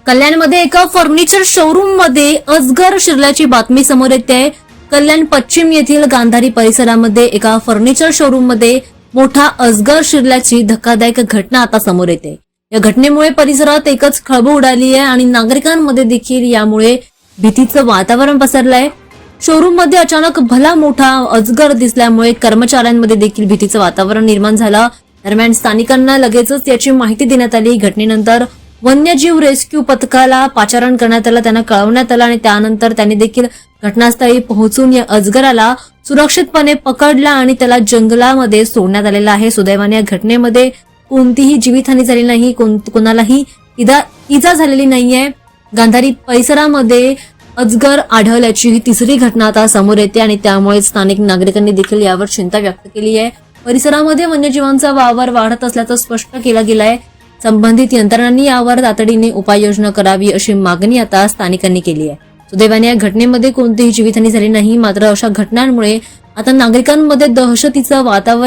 कल्याणमध्ये एका furniture showroom मध्ये अजगर शिरल्याची बातमी समोर येते आहे। कल्याण पश्चिम येथील गांधारी परिसरामध्ये एका फर्निचर शोरूम मध्ये मोठा अजगर शिरल्याची धक्कादायक घटना आता समोर येते। या घटनेमुळे परिसरात एकच खळबळ उडाली आहे आणि नागरिकांमध्ये देखील यामुळे भीतीचं वातावरण पसरलंय। शोरूम मध्ये अचानक भला मोठा अजगर दिसल्यामुळे कर्मचाऱ्यांमध्ये देखील भीतीचं वातावरण निर्माण झालं। दरम्यान स्थानिकांना लगेचच याची माहिती देण्यात आली। घटनेनंतर वन्यजीव रेस्क्यू पथकाला पाचारण करण्यात आलं, त्यांना कळवण्यात आलं आणि त्यानंतर त्यांनी देखील घटनास्थळी पोहोचून या अजगराला सुरक्षितपणे पकडला आणि त्याला जंगलामध्ये सोडण्यात आलेलं आहे। सुदैवाने या घटनेमध्ये कोणतीही जीवितहानी झाली नाही, कोणालाही इजा झालेली नाहीये। गांधारी परिसरामध्ये अजगर आढळल्याची ही तिसरी घटना आता समोर येते आणि त्यामुळे स्थानिक नागरिकांनी देखील यावर चिंता व्यक्त केली आहे। परिसरामध्ये वन्यजीवांचा वावर वाढत असल्याचं स्पष्ट केलं गेलं आहे। संबंधित यंत्रणांनी यावर तातडीने उपाययोजना करावी अशी मागणी आता स्थानिकांनी केली आहे। सुदैवाने या घटनेमध्ये कोणतीही जीवितहानी झाली नाही, मात्र अशा घटनांमुळे आता नागरिकांमध्ये दहशतीचं वातावरण